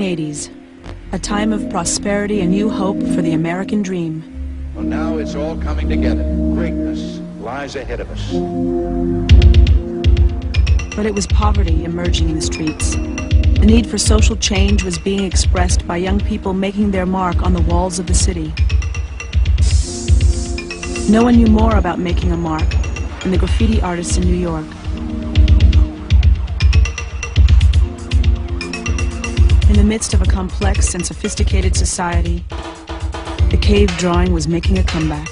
1980s, a time of prosperity and new hope for the American dream. Well, now it's all coming together. Greatness lies ahead of us. But it was poverty emerging in the streets. The need for social change was being expressed by young people making their mark on the walls of the city. No one knew more about making a mark than the graffiti artists in New York. In the midst of a complex and sophisticated society, the cave drawing was making a comeback.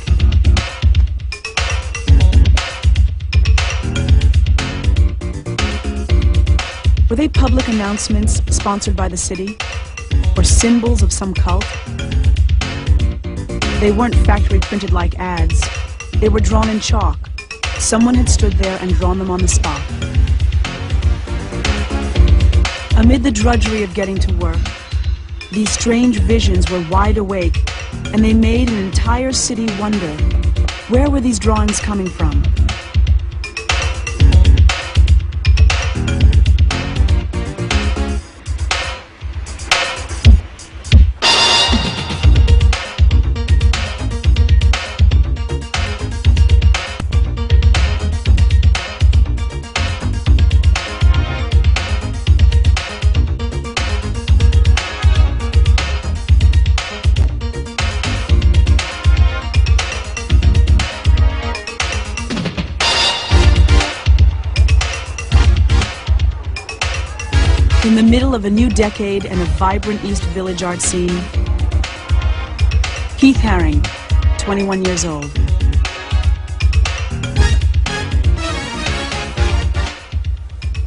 Were they public announcements sponsored by the city, or symbols of some cult? They weren't factory printed like ads. They were drawn in chalk. Someone had stood there and drawn them on the spot. Amid the drudgery of getting to work, these strange visions were wide awake, and they made an entire city wonder, where were these drawings coming from? In the middle of a new decade and a vibrant East Village art scene, Keith Haring, 21 years old.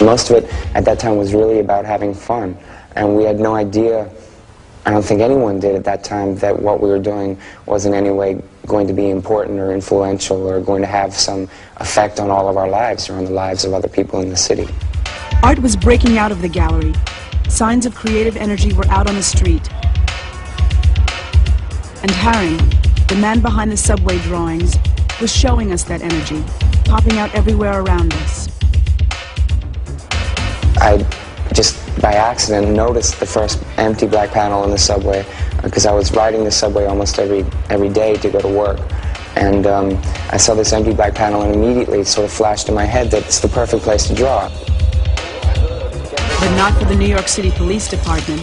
Most of it at that time was really about having fun, and we had no idea, I don't think anyone did at that time, that what we were doing was in any way going to be important or influential or going to have some effect on all of our lives or on the lives of other people in the city. Art was breaking out of the gallery. Signs of creative energy were out on the street. And Haring, the man behind the subway drawings, was showing us that energy, popping out everywhere around us. I just by accident noticed the first empty black panel in the subway because I was riding the subway almost every day to go to work. And I saw this empty black panel, and immediately it sort of flashed in my head that it's the perfect place to draw. But not for the New York City Police Department.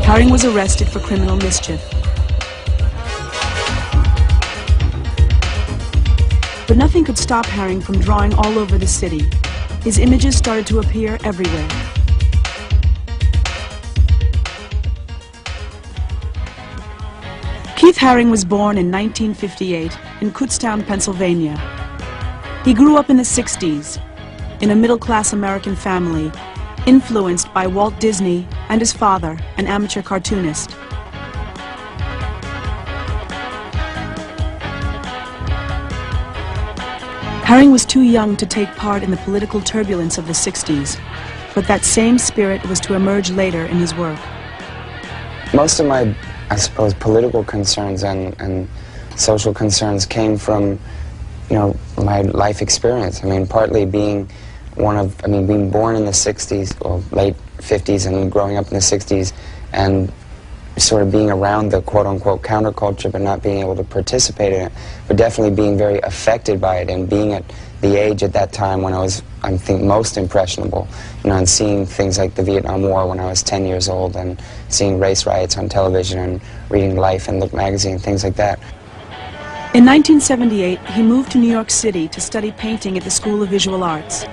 Haring was arrested for criminal mischief. But nothing could stop Haring from drawing all over the city. His images started to appear everywhere. Keith Haring was born in 1958 in Kutztown, Pennsylvania. He grew up in the 60s. In a middle-class American family, influenced by Walt Disney and his father, an amateur cartoonist. Haring was too young to take part in the political turbulence of the 60s, but that same spirit was to emerge later in his work. Most of my, I suppose, political concerns and social concerns came from, my life experience. I mean, partly being being born in the 60s, or late 50s, and growing up in the 60s, and sort of being around the quote-unquote counterculture, but not being able to participate in it, but definitely being very affected by it, and being at the age at that time when I was, I think, most impressionable, and seeing things like the Vietnam War when I was 10 years old, and seeing race riots on television, and reading Life and Look magazine, things like that. In 1978, he moved to New York City to study painting at the School of Visual Arts.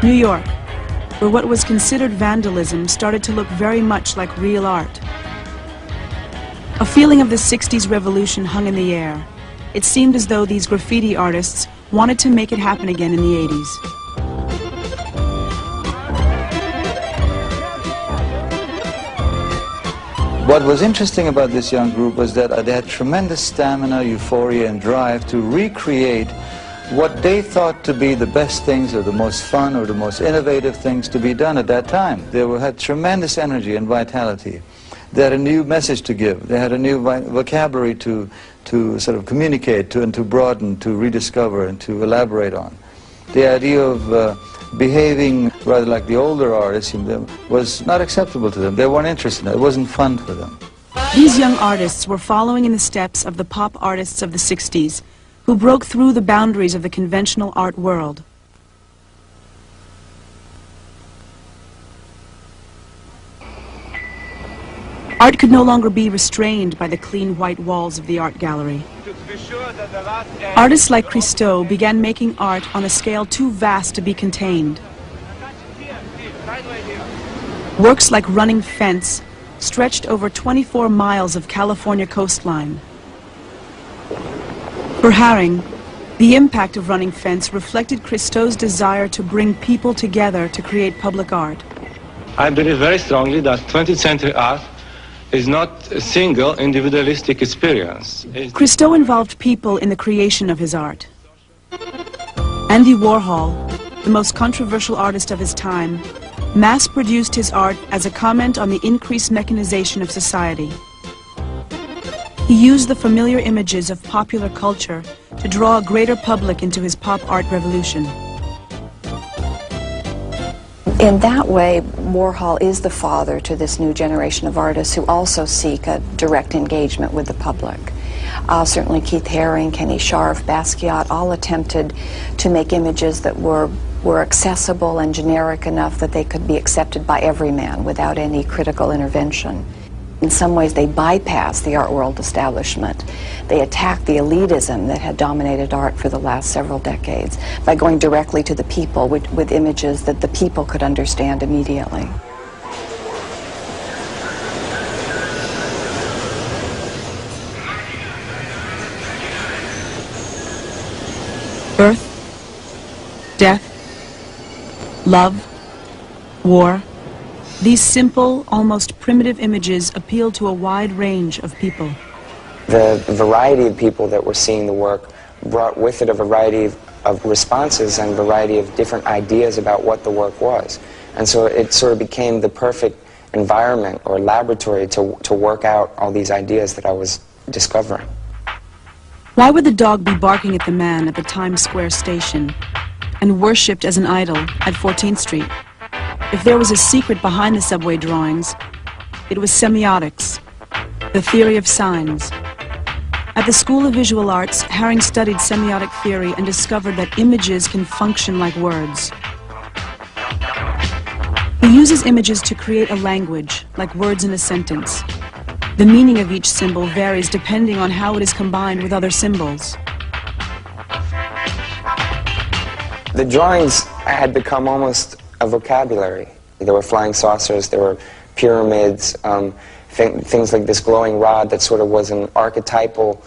New York, where what was considered vandalism started to look very much like real art. A feeling of the 60s revolution hung in the air. It seemed as though these graffiti artists wanted to make it happen again in the 80s. What was interesting about this young group was that they had tremendous stamina, euphoria, and drive to recreate what they thought to be the best things or the most fun or the most innovative things to be done at that time. They had tremendous energy and vitality. They had a new message to give. They had a new vocabulary to sort of communicate to and to broaden, to rediscover and to elaborate on. The idea of behaving rather like the older artists was not acceptable to them. They weren't interested in it. It wasn't fun for them. These young artists were following in the steps of the pop artists of the 60s, who broke through the boundaries of the conventional art world. Art could no longer be restrained by the clean white walls of the art gallery. Artists like Christo began making art on a scale too vast to be contained. Works like Running Fence stretched over 24 miles of California coastline. For Haring, the impact of Running Fence reflected Christo's desire to bring people together to create public art. I believe very strongly that 20th century art is not a single individualistic experience. Christo involved people in the creation of his art. Andy Warhol, the most controversial artist of his time, mass-produced his art as a comment on the increased mechanization of society. He used the familiar images of popular culture to draw a greater public into his pop art revolution. In that way, Warhol is the father to this new generation of artists who also seek a direct engagement with the public. Certainly Keith Haring, Kenny Scharf, Basquiat all attempted to make images that were accessible and generic enough that they could be accepted by every man without any critical intervention. In some ways, they bypassed the art world establishment. They attacked the elitism that had dominated art for the last several decades by going directly to the people with images that the people could understand immediately. Birth, death, love, war. These simple, almost primitive images appeal to a wide range of people. The variety of people that were seeing the work brought with it a variety of responses and variety of different ideas about what the work was. And so it sort of became the perfect environment or laboratory to work out all these ideas that I was discovering. Why would the dog be barking at the man at the Times Square station and worshipped as an idol at 14th Street? If there was a secret behind the subway drawings, it was semiotics, the theory of signs. At the School of Visual Arts, Haring studied semiotic theory and discovered that images can function like words. He uses images to create a language, like words in a sentence. The meaning of each symbol varies depending on how it is combined with other symbols. The drawings had become almost a vocabulary. There were flying saucers, there were pyramids, things like this glowing rod that sort of was an archetypal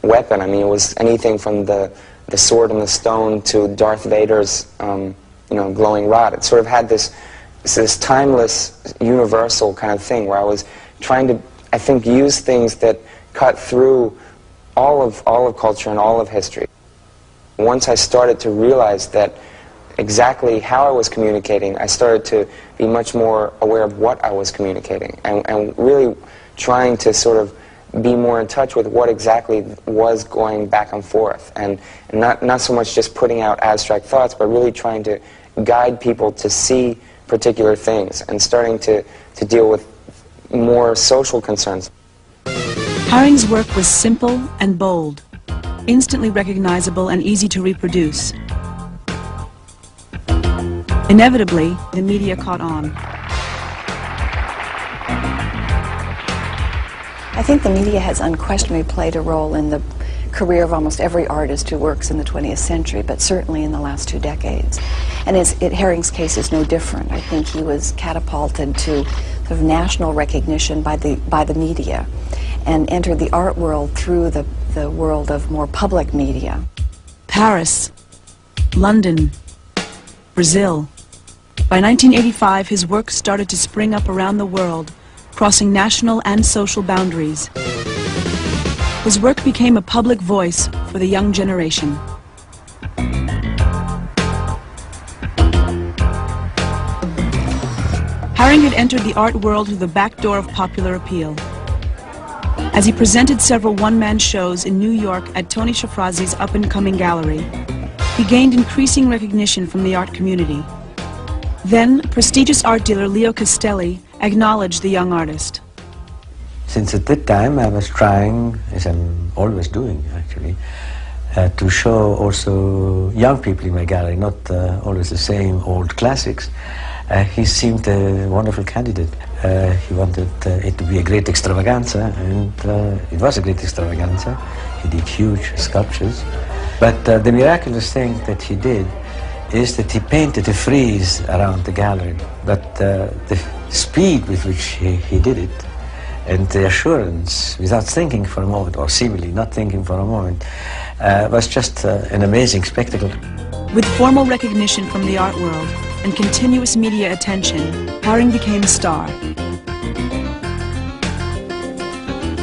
weapon. I mean, it was anything from the sword and the stone to Darth Vader's glowing rod. It sort of had this timeless, universal kind of thing where I was trying to, I think, use things that cut through all of culture and all of history. Once I started to realize that exactly how I was communicating, I started to be much more aware of what I was communicating and really trying to sort of be more in touch with what exactly was going back and forth, and not so much just putting out abstract thoughts, but really trying to guide people to see particular things and starting to deal with more social concerns. Haring's work was simple and bold, instantly recognizable and easy to reproduce. Inevitably, the media caught on. I think the media has unquestionably played a role in the career of almost every artist who works in the 20th century, but certainly in the last 2 decades. And Haring's case is no different. I think he was catapulted to sort of national recognition by the media and entered the art world through the world of more public media. Paris, London, Brazil. By 1985, his work started to spring up around the world, crossing national and social boundaries. his work became a public voice for the young generation. Haring had entered the art world through the back door of popular appeal. As he presented several one-man shows in New York at Tony Shafrazi's up-and-coming gallery, he gained increasing recognition from the art community. Then, prestigious art dealer Leo Castelli acknowledged the young artist. Since at that time I was trying, as I'm always doing actually, to show also young people in my gallery, not always the same old classics. He seemed a wonderful candidate. He wanted it to be a great extravaganza, and it was a great extravaganza. He did huge sculptures. But the miraculous thing that he did is that he painted a frieze around the gallery. But the speed with which he did it, and the assurance, without thinking for a moment, or seemingly not thinking for a moment, was just an amazing spectacle. With formal recognition from the art world and continuous media attention, Haring became a star.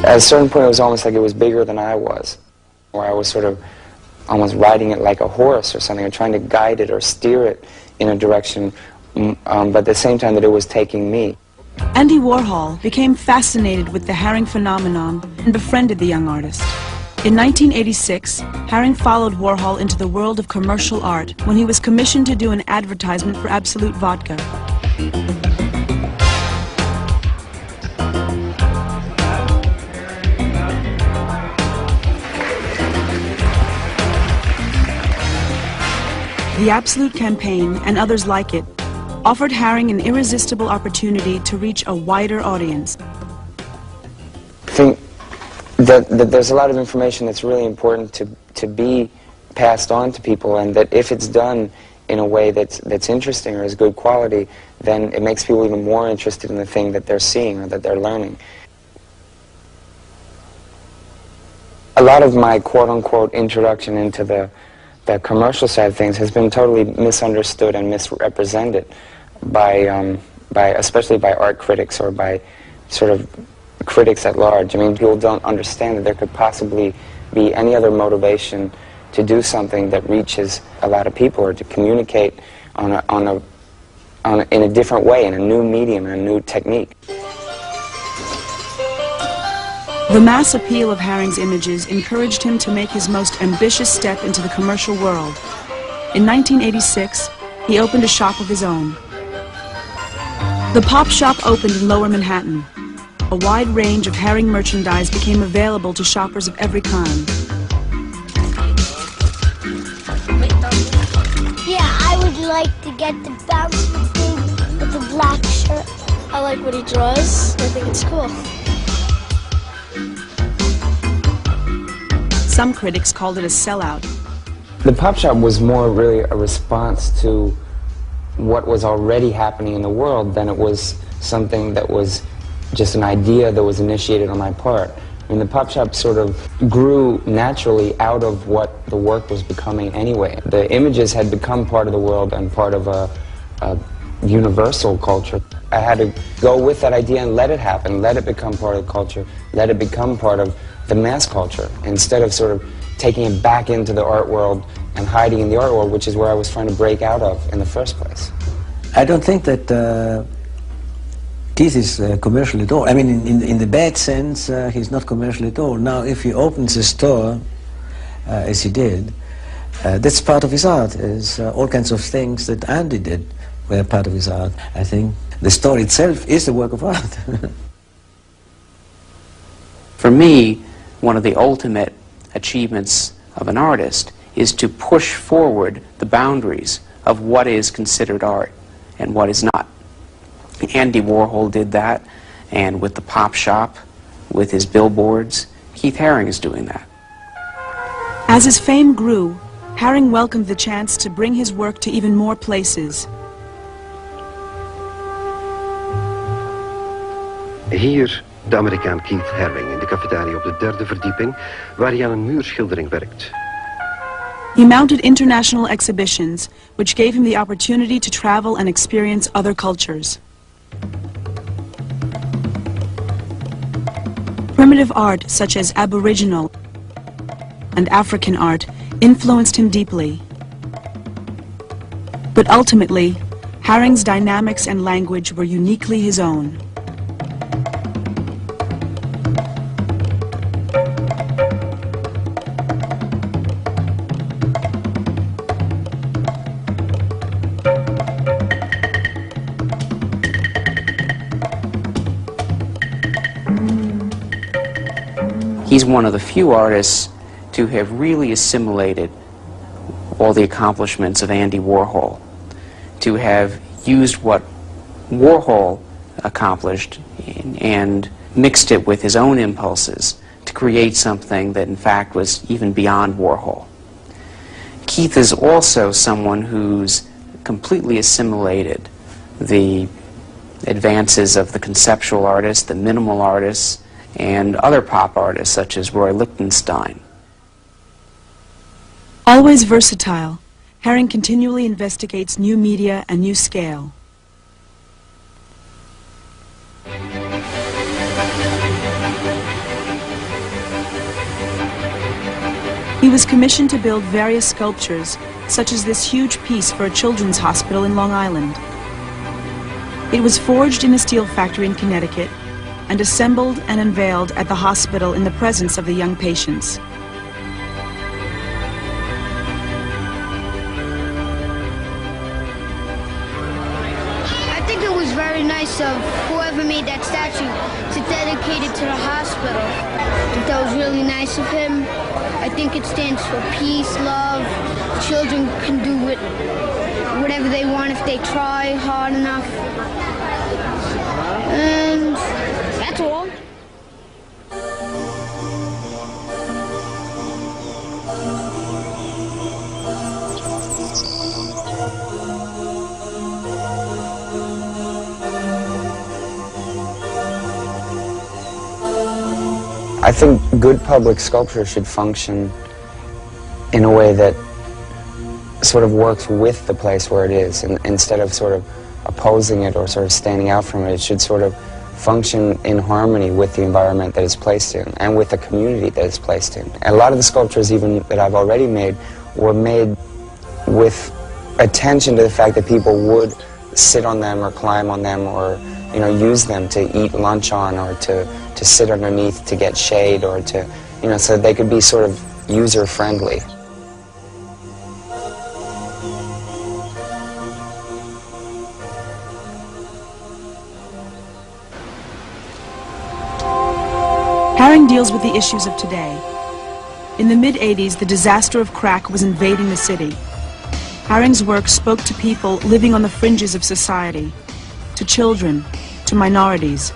At a certain point, it was almost like it was bigger than I was, where I was sort of almost riding it like a horse or something, or trying to guide it or steer it in a direction, but at the same time that it was taking me. Andy Warhol became fascinated with the Haring phenomenon and befriended the young artist. In 1986, Haring followed Warhol into the world of commercial art when he was commissioned to do an advertisement for Absolute Vodka. The Absolute campaign, and others like it, offered Haring an irresistible opportunity to reach a wider audience. I think that there's a lot of information that's really important to be passed on to people, and that if it's done in a way that's interesting or is good quality, then it makes people even more interested in the thing that they're seeing or that they're learning. A lot of my quote-unquote introduction into the commercial side of things has been totally misunderstood and misrepresented by especially by art critics or by sort of critics at large. I mean, people don't understand that there could possibly be any other motivation to do something that reaches a lot of people, or to communicate in a different way, in a new medium, in a new technique. The mass appeal of Haring's images encouraged him to make his most ambitious step into the commercial world. In 1986, he opened a shop of his own. The Pop Shop opened in Lower Manhattan. A wide range of Haring merchandise became available to shoppers of every kind. Yeah, I would like to get the bouncy thing with the black shirt. I like what he draws. I think it's cool. Some critics called it a sellout. The Pop Shop was more really a response to what was already happening in the world than it was something that was just an idea that was initiated on my part. I mean, the Pop Shop sort of grew naturally out of what the work was becoming anyway. The images had become part of the world and part of a universal culture. I had to go with that idea and let it happen, let it become part of the culture, let it become part of the mass culture, instead of sort of taking it back into the art world and hiding in the art world, which is where I was trying to break out of in the first place. I don't think that Keith is commercial at all. I mean, in the bad sense, he's not commercial at all. Now, if he opens a store, as he did, that's part of his art. Is all kinds of things that Andy did were part of his art. I think the store itself is a work of art. For me, one of the ultimate achievements of an artist is to push forward the boundaries of what is considered art and what is not. Andy Warhol did that, and with the Pop Shop, with his billboards, Keith Haring is doing that. As his fame grew, Haring welcomed the chance to bring his work to even more places. Hier de Amerikaan Keith Haring in de cafetaria op de 3e verdieping, waar hij aan een muurschildering werkt. He mounted international exhibitions, which gave him the opportunity to travel and experience other cultures. Primitive Primitive art such as Aboriginal and African art influenced him deeply. But ultimately, Haring's dynamics and language were uniquely his own. He's one of the few artists to have really assimilated all the accomplishments of Andy Warhol, to have used what Warhol accomplished and mixed it with his own impulses to create something that in fact was even beyond Warhol. Keith is also someone who's completely assimilated the advances of the conceptual artist, the minimal artists, and other pop artists such as Roy Lichtenstein. Always versatile, Haring continually investigates new media and new scale. He was commissioned to build various sculptures, such as this huge piece for a children's hospital in Long Island. It was forged in a steel factory in Connecticut and assembled and unveiled at the hospital in the presence of the young patients. I think it was very nice of whoever made that statue to dedicate it to the hospital. I think that was really nice of him. I think it stands for peace, love. Children can do whatever they want if they try hard enough. And that's all. I think good public sculpture should function in a way that sort of works with the place where it is, and instead of sort of opposing it or sort of standing out from it, it should sort of function in harmony with the environment that it's placed in and with the community that it's placed in. And a lot of the sculptures even that I've already made were made with attention to the fact that people would sit on them or climb on them or, you know, use them to eat lunch on or to sit underneath to get shade or to, you know, so they could be sort of user-friendly. Haring deals with the issues of today. In the mid-'80s, the disaster of crack was invading the city. Haring's work spoke to people living on the fringes of society, to children, to minorities.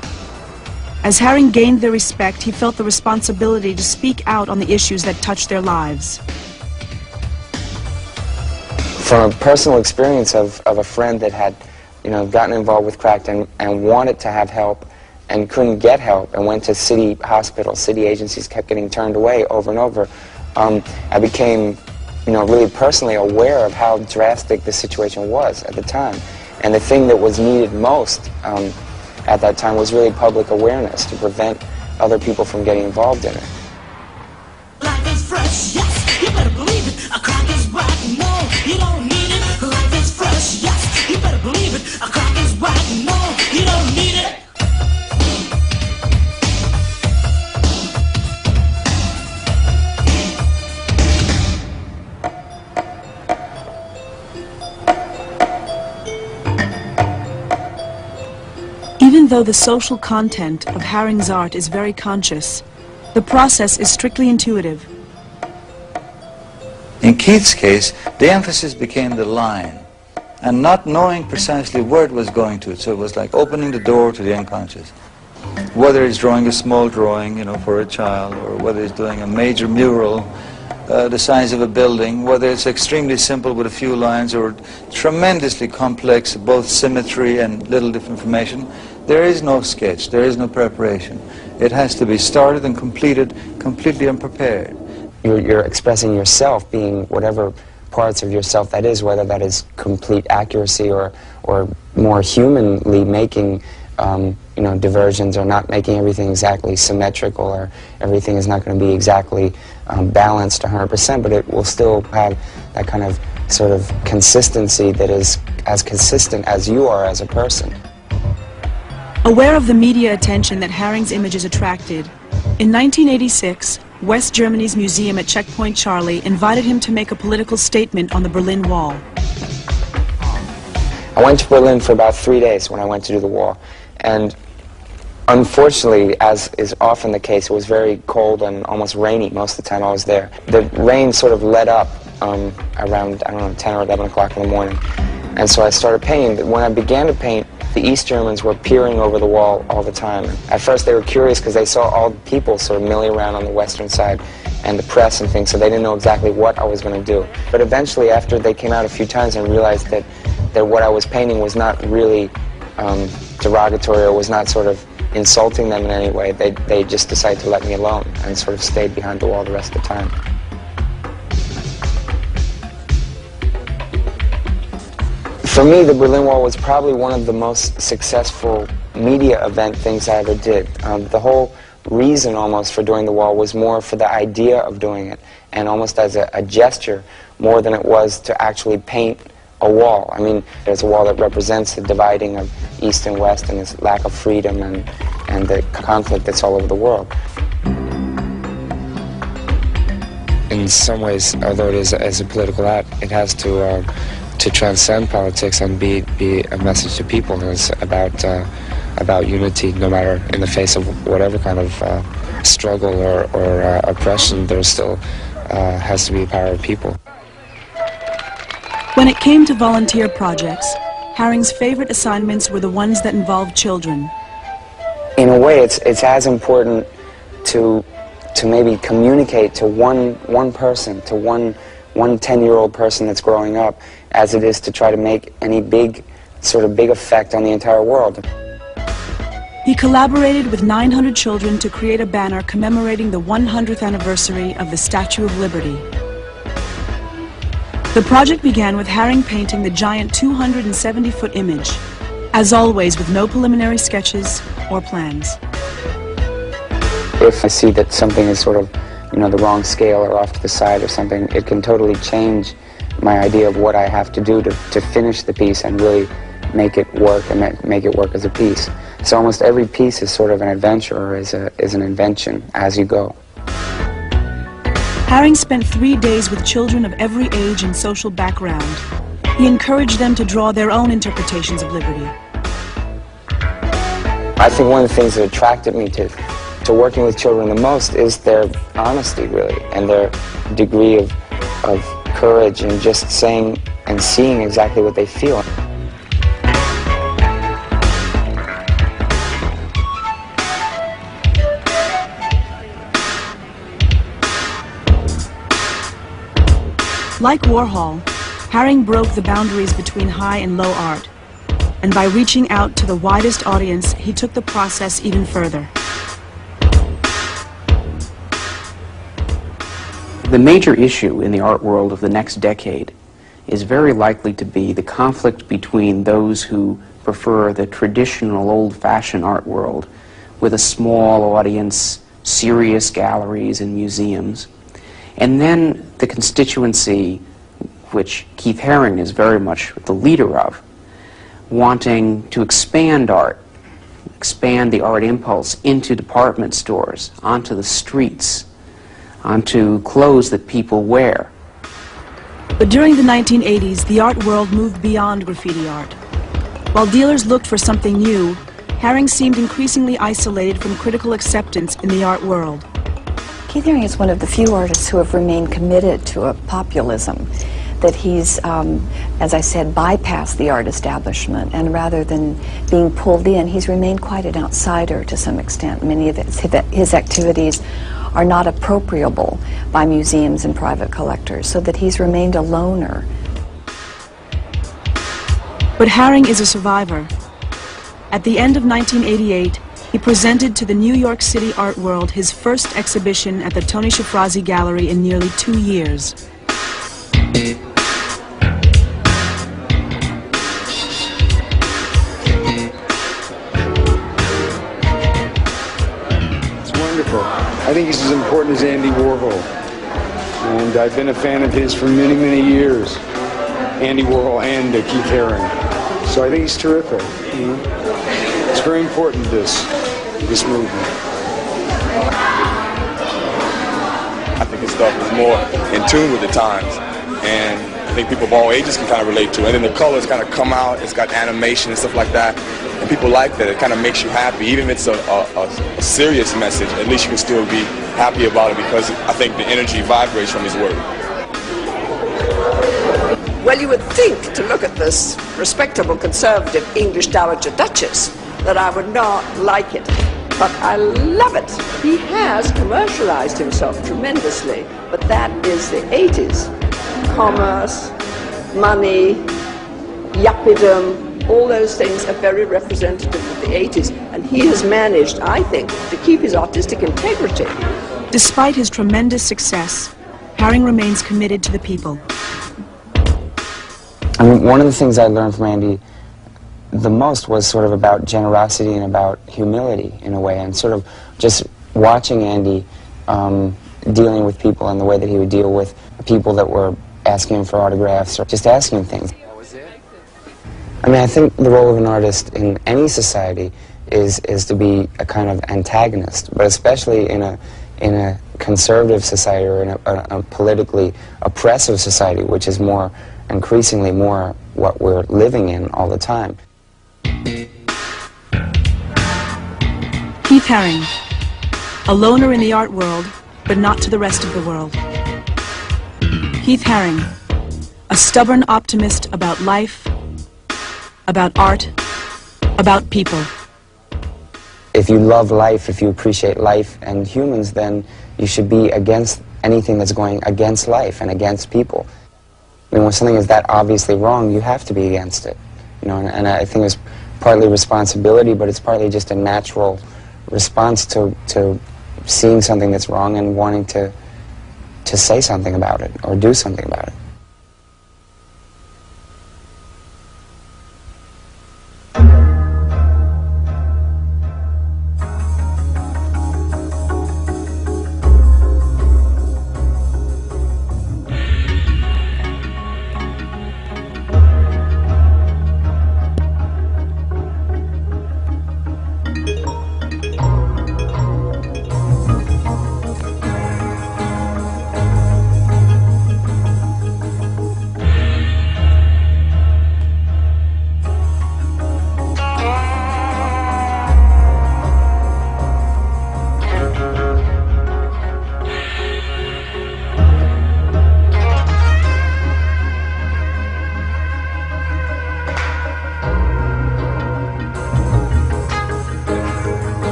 As Haring gained their respect, he felt the responsibility to speak out on the issues that touched their lives. From a personal experience of a friend that had, you know, gotten involved with crack and wanted to have help and couldn't get help and went to city hospitals, city agencies, kept getting turned away over and over, I became, you know, really personally aware of how drastic the situation was at the time. And the thing that was needed most at that time was really public awareness to prevent other people from getting involved in it. Life is fresh, yes, you better believe it. A crack is whack, no, you don't need it. Life is fresh, yes, you better believe it. A crack is whack, no, you don't need it. Even though the social content of Haring's art is very conscious, the process is strictly intuitive. In Keith's case, the emphasis became the line, and not knowing precisely where it was going to. So it was like opening the door to the unconscious. Whether he's drawing a small drawing, you know, for a child, or whether he's doing a major mural, the size of a building, whether it's extremely simple with a few lines or tremendously complex, both symmetry and little different information, there is no sketch, there is no preparation. It has to be started and completed completely unprepared. You're expressing yourself, being whatever parts of yourself that is, whether that is complete accuracy or more humanly making you know, diversions, or not making everything exactly symmetrical, or everything is not going to be exactly balanced 100%, but it will still have that kind of sort of consistency that is as consistent as you are as a person. Aware of the media attention that Haring's images attracted, in 1986, West Germany's museum at Checkpoint Charlie invited him to make a political statement on the Berlin Wall. I went to Berlin for about 3 days when I went to do the wall, and unfortunately, as is often the case, it was very cold and almost rainy most of the time I was there. The rain sort of let up around, I don't know, 10 or 11 o'clock in the morning, and so I started painting. But when I began to paint, the East Germans were peering over the wall all the time. At first they were curious because they saw all the people sort of milling around on the western side and the press and things, so they didn't know exactly what I was going to do. But eventually, after they came out a few times and realized that what I was painting was not really derogatory or was not sort of insulting them in any way, they just decided to let me alone and sort of stayed behind the wall the rest of the time. For me, the Berlin Wall was probably one of the most successful media event things I ever did. The whole reason almost for doing the wall was more for the idea of doing it, and almost as a gesture more than it was to actually paint a wall. I mean, there's a wall that represents the dividing of East and West and this lack of freedom and the conflict that's all over the world. In some ways, although it is as a political act, it has to transcend politics and be a message to people. It's about unity, no matter in the face of whatever kind of struggle or oppression. There still has to be the power of people. When it came to volunteer projects, Haring's favorite assignments were the ones that involved children. In a way, it's as important to maybe communicate to one person, to one 10-year-old person that's growing up, as it is to try to make any big effect on the entire world. He collaborated with 900 children to create a banner commemorating the 100th anniversary of the Statue of Liberty. The project began with Haring painting the giant 270-foot image, as always with no preliminary sketches or plans. If I see that something is sort of, you know, the wrong scale or off to the side or something, it can totally change my idea of what I have to do to finish the piece and really make it work and make it work as a piece. So almost every piece is sort of an adventure or is an invention as you go. Haring spent 3 days with children of every age and social background. He encouraged them to draw their own interpretations of liberty. I think one of the things that attracted me to working with children the most is their honesty, really, and their degree of courage in just saying and seeing exactly what they feel. Like Warhol, Haring broke the boundaries between high and low art, and by reaching out to the widest audience, he took the process even further. The major issue in the art world of the next decade is very likely to be the conflict between those who prefer the traditional old-fashioned art world with a small audience, serious galleries and museums, and then the constituency, which Keith Haring is very much the leader of, wanting to expand art, expand the art impulse into department stores, onto the streets, onto clothes that people wear. But during the 1980s, the art world moved beyond graffiti art. While dealers looked for something new, Haring seemed increasingly isolated from critical acceptance in the art world. Keith Haring is one of the few artists who have remained committed to a populism, that he's, as I said, bypassed the art establishment, and rather than being pulled in, he's remained quite an outsider to some extent. Many of his activities are not appropriable by museums and private collectors, so that he's remained a loner. But Haring is a survivor. At the end of 1988, he presented to the New York City art world his first exhibition at the Tony Shafrazi Gallery in nearly 2 years. I think he's as important as Andy Warhol. And I've been a fan of his for many, many years. Andy Warhol and Keith Haring. So I think he's terrific. You know? It's very important, this movement. I think his stuff is more in tune with the times, and I think people of all ages can kind of relate to it. And then the colors kind of come out, it's got animation and stuff like that, and people like that. It kind of makes you happy. Even if it's a serious message, at least you can still be happy about it because I think the energy vibrates from his work. Well, you would think, to look at this respectable conservative English Dowager Duchess, that I would not like it. But I love it. He has commercialized himself tremendously, but that is the 80s. Commerce, money, yuppidom, all those things are very representative of the 80s, and he has managed, I think, to keep his artistic integrity. Despite his tremendous success, Haring remains committed to the people. I mean, one of the things I learned from Andy the most was sort of about generosity and about humility in a way, and sort of just watching Andy dealing with people and the way that he would deal with people that were asking him for autographs or just asking things. I mean, I think the role of an artist in any society is to be a kind of antagonist, but especially in a conservative society or in a politically oppressive society, which is increasingly more what we're living in all the time. Keith Haring, a loner in the art world, but not to the rest of the world. Keith Haring, a stubborn optimist about life, about art, about people. If you love life, if you appreciate life and humans, then you should be against anything that's going against life and against people. I mean, when something is that obviously wrong, you have to be against it. You know, and I think it's partly responsibility, but it's partly just a natural response to seeing something that's wrong and wanting to say something about it or do something about it.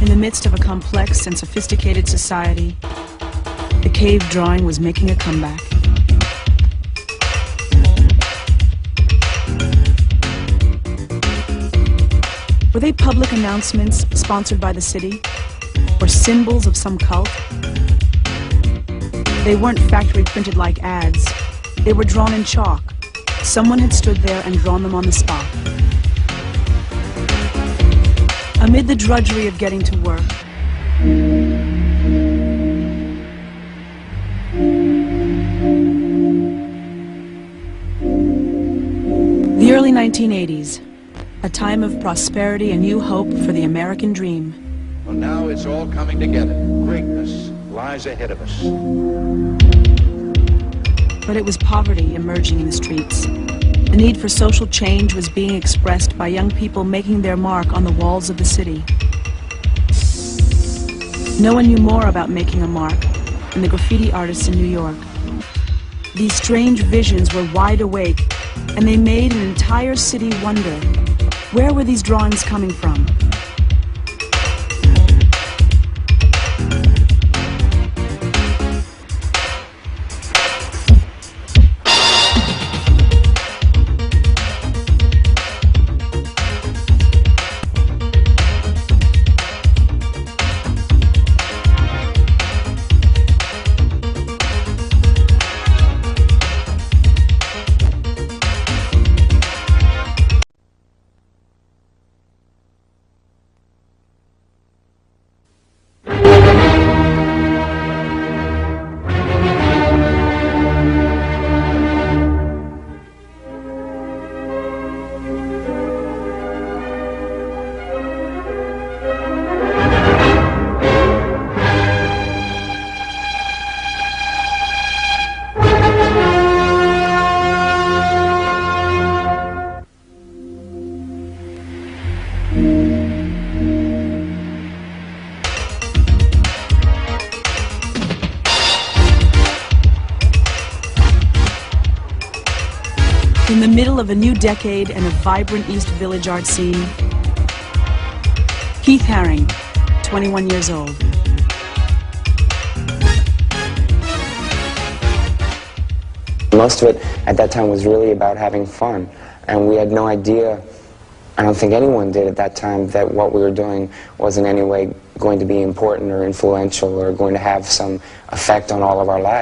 In the midst of a complex and sophisticated society, the cave drawing was making a comeback. Were they public announcements sponsored by the city, or symbols of some cult? They weren't factory printed like ads. They were drawn in chalk. Someone had stood there and drawn them on the spot. Amid the drudgery of getting to work, the early 1980s, a time of prosperity and new hope for the American dream. Well, now it's all coming together. Greatness lies ahead of us. But it was poverty emerging in the streets. The need for social change was being expressed by young people making their mark on the walls of the city. No one knew more about making a mark than the graffiti artists in New York. These strange visions were wide awake, and they made an entire city wonder, where were these drawings coming from? In the middle of a new decade and a vibrant East Village art scene, Keith Haring, 21 years old. Most of it at that time was really about having fun, and we had no idea, I don't think anyone did at that time, that what we were doing was in any way going to be important or influential or going to have some effect on all of our lives.